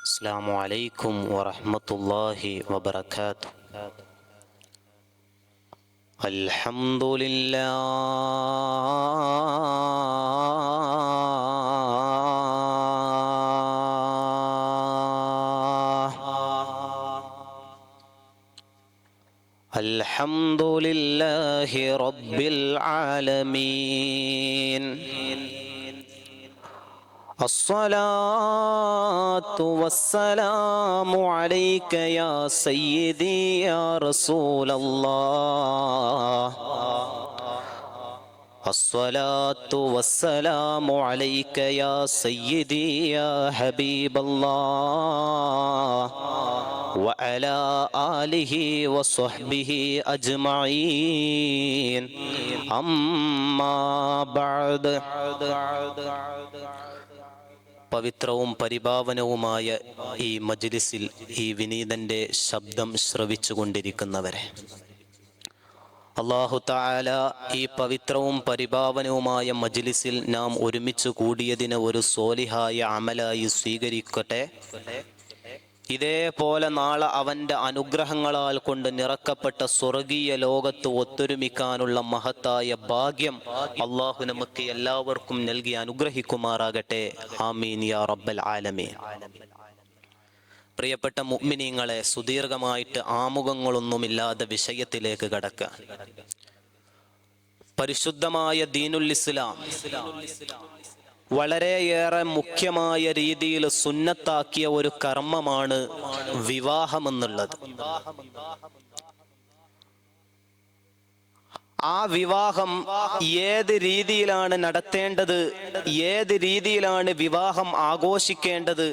السلام عليكم ورحمة الله وبركاته. الحمد لله الحمد لله رب العالمين. الصلاة والسلام عليك يا سيدي يا رسول الله. الصلاة والسلام عليك يا سيدي يا حبيب الله وعلى آله وصحبه أجمعين. أما بعد. പവിത്രവും പരിപാവനവുമായ ഈ മജ്ലിസിൽ ഈ വിനീതന്റെ ശബ്ദം ശ്രവിച്ചുകൊണ്ടിരിക്കുന്നവരെ, അല്ലാഹു തആല ഈ പവിത്രവും പരിപാവനവുമായ മജ്ലിസിൽ നാം ഒരുമിച്ച് കൂടിയതിനെ ഒരു സ്വാലിഹായ അമലായി സ്വീകരിക്കട്ടെ. ഇതേപോലെ നാളെ അവന്റെ അനുഗ്രഹങ്ങളാൽ കൊണ്ട് നിറക്കപ്പെട്ട സ്വർഗീയ ലോകത്ത് ഒത്തൊരുമിക്കാനുള്ള മഹത്തായ ഭാഗ്യം അള്ളാഹു നമുക്ക് എല്ലാവർക്കും നൽകി അനുഗ്രഹിക്കുമാറാകട്ടെ. ആമീൻ യാ റബ്ബൽ ആലമീൻ. പ്രിയപ്പെട്ട മുഅ്മിനീങ്ങളെ, സുദീർഘമായിട്ട് ആമുഖങ്ങളൊന്നുമില്ലാതെ വിഷയത്തിലേക്ക് കടക്കുക. പരിശുദ്ധമായ ദീനുൽ ഇസ്ലാം വളരെയേറെ മുഖ്യമായ രീതിയിൽ സുന്നത്താക്കിയ ഒരു കർമ്മമാണ് വിവാഹമെന്നുള്ളത്. ആ വിവാഹം ഏത് രീതിയിലാണ് നടത്തേണ്ടത്, ഏത് രീതിയിലാണ് വിവാഹം ആഘോഷിക്കേണ്ടത്,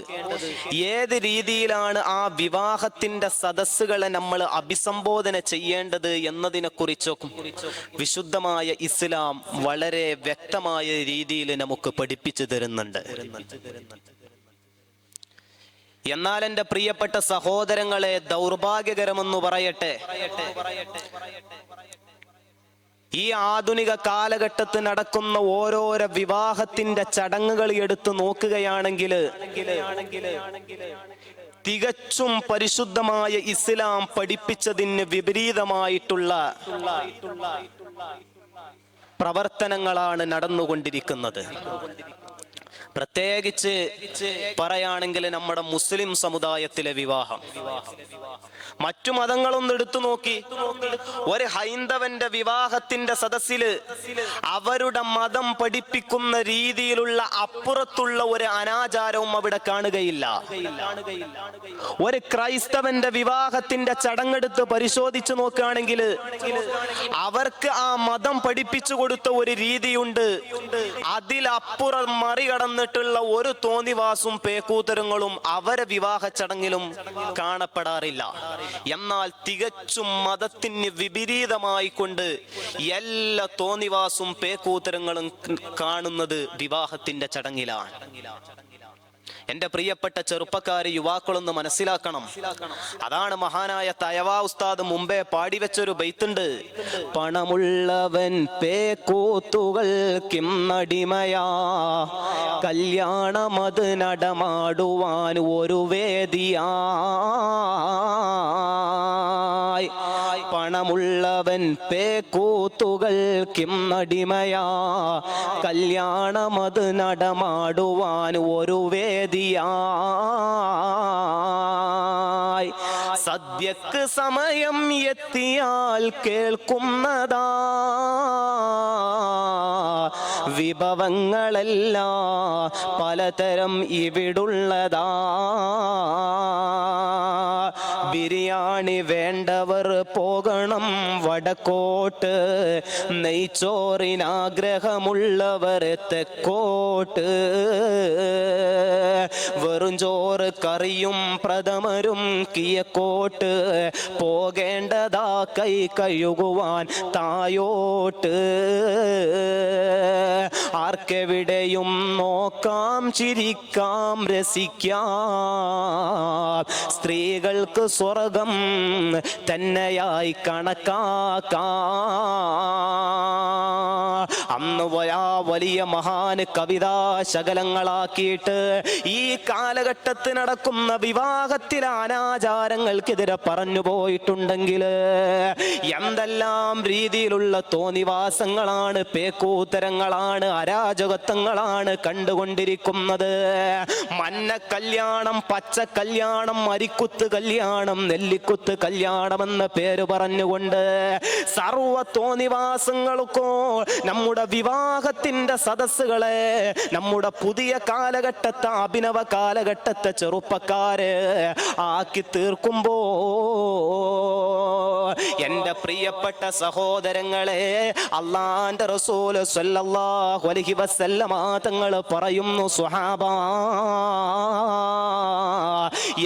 ഏത് രീതിയിലാണ് ആ വിവാഹത്തിന്റെ സദസ്സുകളെ നമ്മൾ അഭിസംബോധന ചെയ്യേണ്ടത് എന്നതിനെ കുറിച്ചൊക്കെ വിശുദ്ധമായ ഇസ്ലാം വളരെ വ്യക്തമായ രീതിയിൽ നമുക്ക് പഠിപ്പിച്ചു തരുന്നുണ്ട്. എന്നാൽ എൻ്റെ പ്രിയപ്പെട്ട സഹോദരങ്ങളെ, ദൗർഭാഗ്യകരമെന്ന് പറയട്ടെ, ഈ ആധുനിക കാലഘട്ടത്തിൽ നടക്കുന്ന ഓരോരോ വിവാഹത്തിന്റെ ചടങ്ങുകൾ എടുത്തു നോക്കുകയാണെങ്കിൽ തികച്ചും പരിശുദ്ധമായ ഇസ്ലാം പഠിപ്പിച്ചതിന് വിപരീതമായിട്ടുള്ള പ്രവർത്തനങ്ങളാണ് നടന്നുകൊണ്ടിരിക്കുന്നത്. പ്രത്യേകിച്ച് പറയുകയാണെങ്കിൽ നമ്മുടെ മുസ്ലിം സമുദായത്തിലെ വിവാഹം, മറ്റു മതങ്ങളൊന്നും എടുത്തു നോക്കി ഒരു ഹൈന്ദവന്റെ വിവാഹത്തിന്റെ സദസ്സില് അവരുടെ മതം പഠിപ്പിക്കുന്ന രീതിയിലുള്ള അപ്പുറത്തുള്ള ഒരു അനാചാരവും അവിടെ കാണുകയില്ല. ഒരു ക്രൈസ്തവന്റെ വിവാഹത്തിന്റെ ചടങ്ങെടുത്ത് പരിശോധിച്ചു നോക്കുകയാണെങ്കിൽ അവർക്ക് ആ മതം പഠിപ്പിച്ചു കൊടുത്ത ഒരു രീതിയുണ്ട്. അതിലപ്പുറം മറികടന്നിട്ടുള്ള ഒരു തോന്നിവാസും പേക്കൂത്തരങ്ങളും അവരെ വിവാഹ ചടങ്ങിലും കാണപ്പെടാറില്ല. എന്നാൽ തികച്ചും മതത്തിന് വിപരീതമായി കൊണ്ട് എല്ലാ തോന്നിവാസും പേക്കൂത്തരങ്ങളും കാണുന്നത് വിവാഹത്തിന്റെ ചടങ്ങിലാണ്. എന്റെ പ്രിയപ്പെട്ട ചെറുപ്പക്കാരെ, യുവാക്കളൊന്ന് മനസ്സിലാക്കണം. അതാണ് മഹാനായ തയവാ ഉസ്താദ് മുമ്പേ പാടിവെച്ചൊരു ബൈത്തുണ്ട്. പണമുള്ളവൻ പേക്കൂത്തുകൾ കിന്നടിമയാ, കല്യാണമത് നടമാടുവാൻ ഒരു വേദിയാ. പണമുള്ളവൻ പേക്കൂത്തുകൾ കിന്നടിമയാ, കല്യാണമത് നടമാടുവാൻ ഒരു വേദിയാ. സദ്യക്ക് സമയം എത്തിയാൽ കേൾക്കുന്നതാ വിഭവങ്ങളെല്ലാം പലതരം ഇവിടുള്ളതാ. ബിരിയാണി വേണ്ടവർ പോകണം വടക്കോട്ട്, നെയ്ച്ചോറിനാഗ്രഹമുള്ളവർ തെക്കോട്ട്. വെറും ചോറ് കറിയും പ്രഥമരും കിഴക്കോട്ട്, പോകേണ്ടതാ കൈ കഴുകുവാൻ തായോ താഴോട്ട് ആർക്കെവിടെയും നോക്കാം, ചിരിക്കാം, രസിക്കാം. സ്ത്രീകൾക്ക് സ്വർഗം തന്നെയായി കണക്കാക്കാം. അന്ന് വലിയ മഹാന് കവിതാ ശകലങ്ങളാക്കിയിട്ട് ഈ കാലഘട്ടത്തിൽ നടക്കുന്ന വിവാഹത്തിലെ അനാചാരങ്ങൾക്കെതിരെ പറഞ്ഞു പോയിട്ടുണ്ടെങ്കിൽ എന്തെല്ലാം രീതിയിലുള്ള തോന്നിവാസങ്ങളാണ്, പേക്കൂത്തരങ്ങളാണ്, അരാജകത്വങ്ങളാണ് കണ്ടുകൊണ്ടിരിക്കുന്നത്. മഞ്ഞ കല്യാണം, പച്ച കല്യാണം, അരിക്കുത്ത് കല്യാണം, നെല്ലിക്കുത്ത് കല്യാണം എന്ന പേര് പറഞ്ഞുകൊണ്ട് സർവ തോന്നിവാസങ്ങൾക്കോ നമ്മുടെ വിവാഹത്തിന്റെ സദസ്സുകളെ, നമ്മുടെ പുതിയ കാലഘട്ടത്തെ, അഭിനവ കാലഘട്ടത്തെ ചെറുപ്പക്കാര് ആക്കി തീർക്കുമ്പോ എന്റെ പ്രിയപ്പെട്ട സഹോദരങ്ങളെ, അള്ളാന്റെ റസൂൽ സ്വല്ലല്ലാഹു അലൈഹി വസല്ലമ തങ്ങൾ പറയുന്നു, സ്വഹാബാ,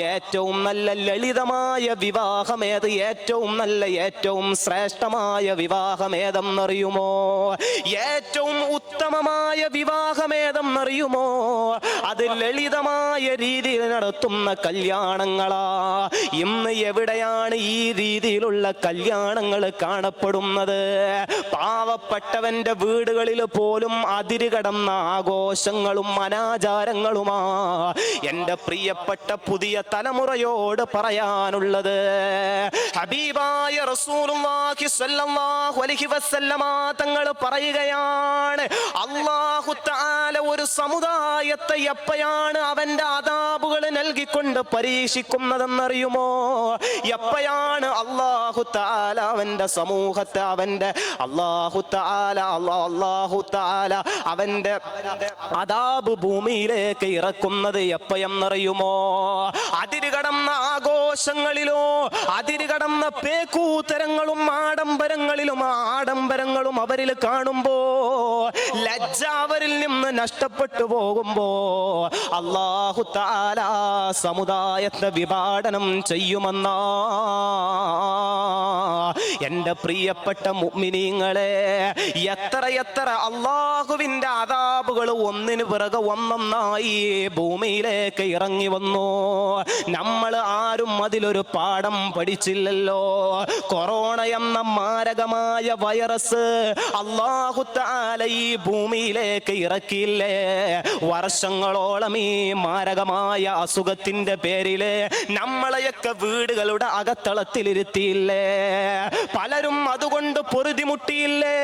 ഏറ്റവും നല്ല ലളിതമായ വിവാഹമേത്, ഏറ്റവും നല്ല, ഏറ്റവും ശ്രേഷ്ഠമായ വിവാഹമേതെന്നറിയുമോ? ഏറ്റവും ഉത്തമമായ വിവാഹമേതെന്നറിയുമോ? അത് ലളിതമായ രീതിയിൽ നടത്തുന്ന കല്യാണങ്ങളാ. ഇന്ന് എവിടെയാണ് ഈ രീതിയിലുള്ള കല്യാണങ്ങൾ കാണപ്പെടുന്നത്? പാവപ്പെട്ടവന്റെ വീടുകളിൽ പോലും അതിരുകടന്ന ആഘോഷങ്ങളും അനാചാരങ്ങളുമാ. എന്റെ പ്രിയപ്പെട്ട പുതിയ തലമുറയോട് പറയാനുള്ളത്, ഹബീബായ റസൂലുള്ളാഹി സ്വല്ലല്ലാഹു അലൈഹി വസല്ലമ തങ്ങൾ പറയുകയാണ്, അല്ലാഹു തആല ഒരു സമുദായത്തെ എപ്പോഴാണ് അവന്റെ അദാബുകൾ നൽകിക്കൊണ്ട് പരീക്ഷിക്കുന്നതെന്നറിയുമോ? എപ്പോഴാണ് അല്ലാഹു തആല അവന്റെ സമൂഹത്തെ, അവന്റെ അല്ലാഹു തആല അവന്റെ അദാബ് ഭൂമിയിലേക്ക് ഇറക്കുന്നത് എപ്പോഴെന്നറിയുമോ? അതിരുകടന്ന ആഘോഷങ്ങളിലോ, അതിരുകടന്ന പേക്കൂത്തരങ്ങളും ആഡംബരങ്ങളും അവരിൽ കാണുമ്പോ, ലജ്ജ അവരിൽ നിന്ന് നഷ്ടപ്പെട്ടു പോകുമ്പോ അല്ലാഹു തആല സമുദായത്തെ വിഭാടനം ചെയ്യുമെന്നാ. എന്റെ പ്രിയപ്പെട്ട മുഅ്മിനീങ്ങളെ, എത്ര അല്ലാഹുവിന്റെ അദാബുകൾ ഒന്നിനു പിറകെ ഒന്നൊന്നായി ഭൂമിയിലേക്ക് ഇറങ്ങി വന്നു. നമ്മൾ ആരും അതിലൊരു പാഠം പഠിച്ചില്ലല്ലോ. കൊറോണ എന്ന മാരകമായ വൈറസ് അല്ലാഹു തആല ഈ ഭൂമിയിലേക്ക് ഇറക്കിയില്ലേ? വർഷങ്ങളോളം ഈ മാരകമായ അസുഖത്തിന്റെ പേരില് നമ്മളെയൊക്കെ വീടുകളുടെ അകത്തളത്തിലിരുത്തിയില്ലേ? പലരും അതുകൊണ്ട് പൊറുതിമുട്ടിയില്ലേ?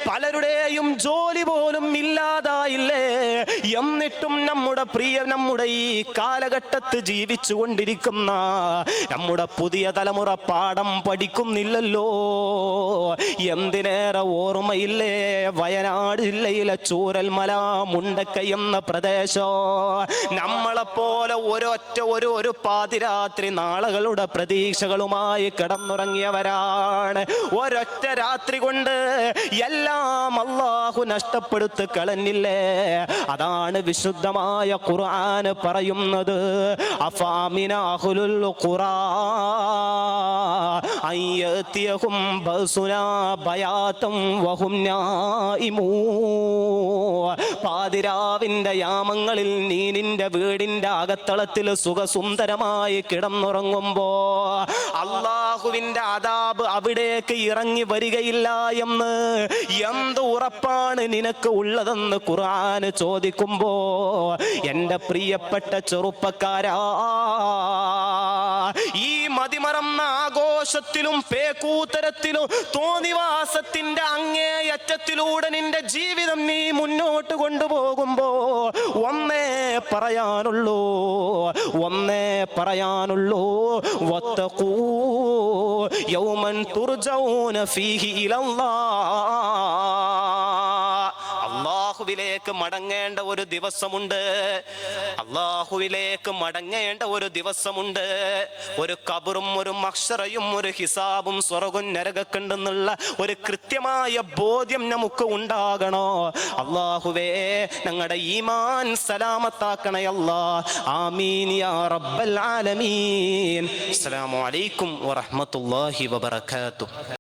പലരുടെയും ജോലി പോലും ഇല്ലാതായില്ലേ? എന്നിട്ടും നമ്മുടെ ഈ കാലഘട്ടത്തിൽ ജീവിച്ചു കൊണ്ടിരിക്കുന്ന നമ്മുടെ പുതിയ തലമുറ പാഠം പഠിക്കുന്നില്ലല്ലോ. എന്തിനേറെ ഓർമ്മയില്ലേ വയനാട് ജില്ലയിലെ ചൂരൽമല, മുണ്ടക്കൈ എന്ന പ്രദേശം. നമ്മളെപ്പോലെ ഒരു പാതിരാത്രി നാളുകളുടെ പ്രതീക്ഷകളുമായി കിടന്നുറങ്ങിയവരാണ്. ഒരൊറ്റ രാത്രി കൊണ്ട് എല്ലാം അല്ലാഹു നഷ്ടപ്പെടുത്തി കളഞ്ഞില്ലേ? അതാണ് വിശുദ്ധമായ ഖുർആൻ പറയുന്നത്, അഫാമിന അഹ്ലുൽ ഖുറാ അയ്യതിയഹും ബസുനാ ബയാതം വഹും നായിമൂൻ. പാതിരാവിന്റെ യാമങ്ങളിൽ നീ നിന്റെ വീടിന്റെ അകത്തളത്തിൽ സുഖസുന്ദരമായി കിടന്നുറങ്ങുമ്പോ അല്ലാഹുവിന്റെ അദാബ് അവിടേക്ക് ഇറങ്ങി വരികയില്ല എന്ന് എന്ത് ഉറപ്പാണ് നിനക്ക് ഉള്ളതെന്ന് ഖുർആൻ ചോദിക്കുമ്പോ, എന്റെ പ്രിയപ്പെട്ട ചെറുപ്പക്കാരാ, ഈ മതിമറന്ന ആഘോഷത്തിലും പേക്കൂത്തരത്തിലും തോന്നിവാസത്തിന്റെ അങ്ങേയറ്റത്തിലൂടെ നിന്റെ ജീവിതം നീ മുന്നോട്ട് കൊണ്ടുപോകുമ്പോ ഒന്നേ പറയാനുള്ളൂ, വത്തഖൂ യൗമൻ തുർജഊന ഫീഹി ഇലല്ലാഹ്. അല്ലാഹുവിലേക്ക് മടങ്ങേണ്ട ഒരു ദിവസമുണ്ട്. ഒരു ഖബറും ഒരു മഹ്ശറയും ഒരു ഹിസാബും സ്വർഗ്ഗവും നരകക്കുണ്ടെന്നുള്ള ഒരു കൃത്യമായ ബോധ്യം നമുക്ക് ഉണ്ടാകണോ? അല്ലാഹുവേ, ഞങ്ങളുടെ ഈമാൻ സലാമത്താക്കണേ അല്ലാഹ്. ആമീൻ യാ റബ്ബൽ ആലമീൻ. അസ്സലാമു അലൈക്കും വറഹ്മത്തുള്ളാഹി വബറകാതുഹു.